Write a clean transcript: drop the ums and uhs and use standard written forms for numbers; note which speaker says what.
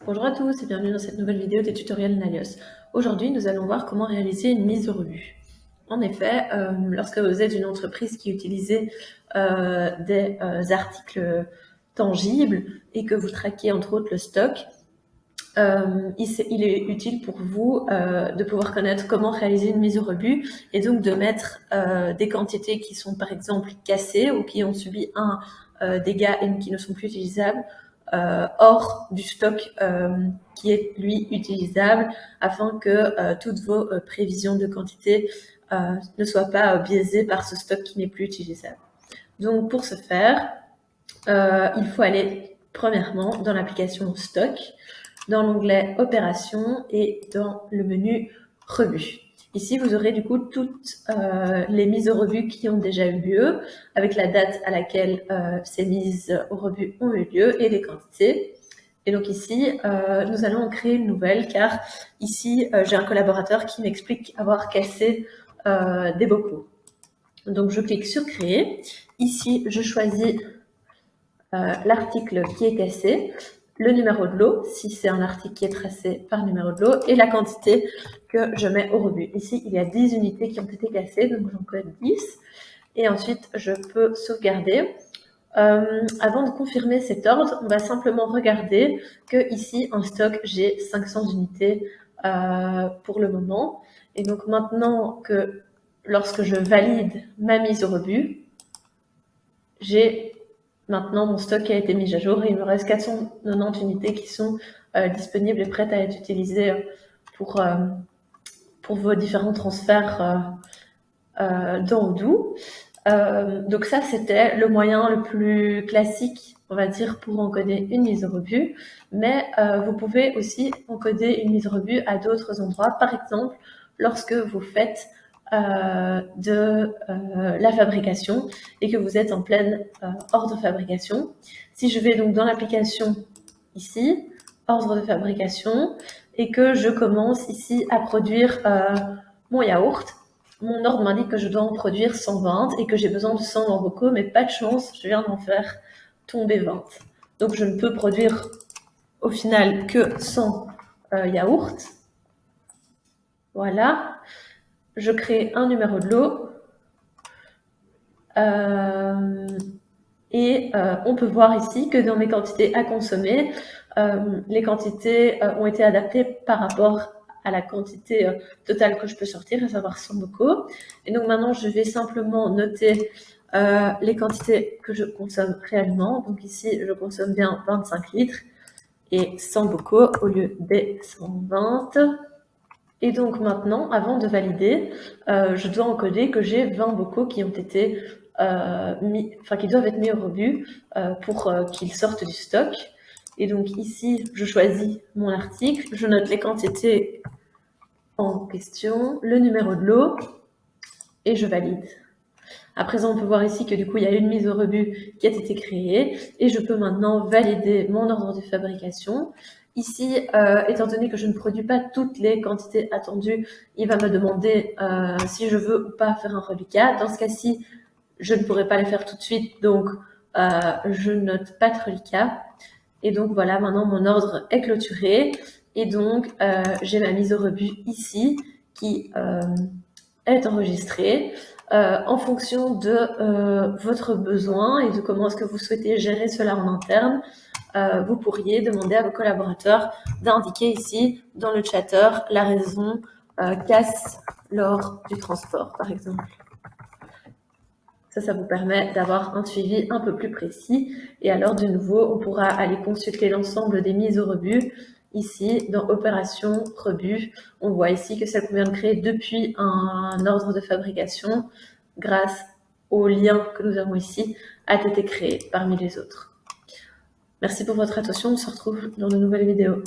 Speaker 1: Bonjour à tous et bienvenue dans cette nouvelle vidéo des tutoriels Nalios. Aujourd'hui, nous allons voir comment réaliser une mise au rebut. En effet, lorsque vous êtes une entreprise qui utilise des articles tangibles et que vous traquez entre autres le stock, il est utile pour vous de pouvoir connaître comment réaliser une mise au rebut et donc de mettre des quantités qui sont par exemple cassées ou qui ont subi un dégât et qui ne sont plus utilisables hors du stock qui est lui utilisable afin que toutes vos prévisions de quantité ne soient pas biaisées par ce stock qui n'est plus utilisable. Donc pour ce faire, il faut aller premièrement dans l'application stock, dans l'onglet opération et dans le menu rebut. Ici, vous aurez du coup toutes les mises au rebut qui ont déjà eu lieu, avec la date à laquelle ces mises au rebut ont eu lieu et les quantités. Et donc ici, nous allons en créer une nouvelle, car ici, j'ai un collaborateur qui m'explique avoir cassé des bocaux. Donc je clique sur créer. Ici, je choisis l'article qui est cassé, le numéro de lot, si c'est un article qui est tracé par numéro de lot, et la quantité que je mets au rebut. Ici, il y a 10 unités qui ont été cassées, donc j'en code 10. Et ensuite, je peux sauvegarder. Avant de confirmer cet ordre, on va simplement regarder que ici, en stock, j'ai 500 unités pour le moment. Et donc maintenant que lorsque je valide ma mise au rebut, j'ai maintenant mon stock qui a été mis à jour et il me reste 490 unités qui sont disponibles et prêtes à être utilisées pour vos différents transferts dans Odoo. Donc ça, c'était le moyen le plus classique, on va dire, pour encoder une mise au rebut. Mais vous pouvez aussi encoder une mise au rebut à d'autres endroits. Par exemple, lorsque vous faites de la fabrication et que vous êtes en pleine ordre de fabrication. Si je vais donc dans l'application ici, ordre de fabrication, et que je commence ici à produire mon yaourt, mon ordre m'indique que je dois en produire 120 et que j'ai besoin de 100 en bocaux, mais pas de chance, je viens d'en faire tomber 20. Donc je ne peux produire au final que 100 yaourts. Voilà. Je crée un numéro de lot. Et on peut voir ici que dans mes quantités à consommer, les quantités ont été adaptées par rapport à la quantité totale que je peux sortir, à savoir 100 bocaux. Et donc maintenant, je vais simplement noter les quantités que je consomme réellement. Donc ici, je consomme bien 25 litres et 100 bocaux au lieu des 120. Et donc maintenant, avant de valider, je dois encoder que j'ai 20 bocaux qui ont été qui doivent être mis au rebut pour qu'ils sortent du stock. Et donc ici, je choisis mon article, je note les quantités en question, le numéro de lot, et je valide. À présent, on peut voir ici que du coup, il y a une mise au rebut qui a été créée, et je peux maintenant valider mon ordre de fabrication. Ici, étant donné que je ne produis pas toutes les quantités attendues, il va me demander si je veux ou pas faire un reliquat. Dans ce cas-ci, je ne pourrai pas les faire tout de suite, donc je note pas de reliquat. Et donc voilà, maintenant mon ordre est clôturé. Et donc j'ai ma mise au rebut ici qui est enregistrée. En fonction de votre besoin et de comment est-ce que vous souhaitez gérer cela en interne, vous pourriez demander à vos collaborateurs d'indiquer ici dans le chatter la raison casse lors du transport, par exemple. Ça vous permet d'avoir un suivi un peu plus précis. Et alors, de nouveau, on pourra aller consulter l'ensemble des mises au rebut. Ici, dans Opération Rebut, on voit ici que celle qu'on vient de créer depuis un ordre de fabrication, grâce au lien que nous avons ici, a été créé parmi les autres. Merci pour votre attention. On se retrouve dans de nouvelles vidéos.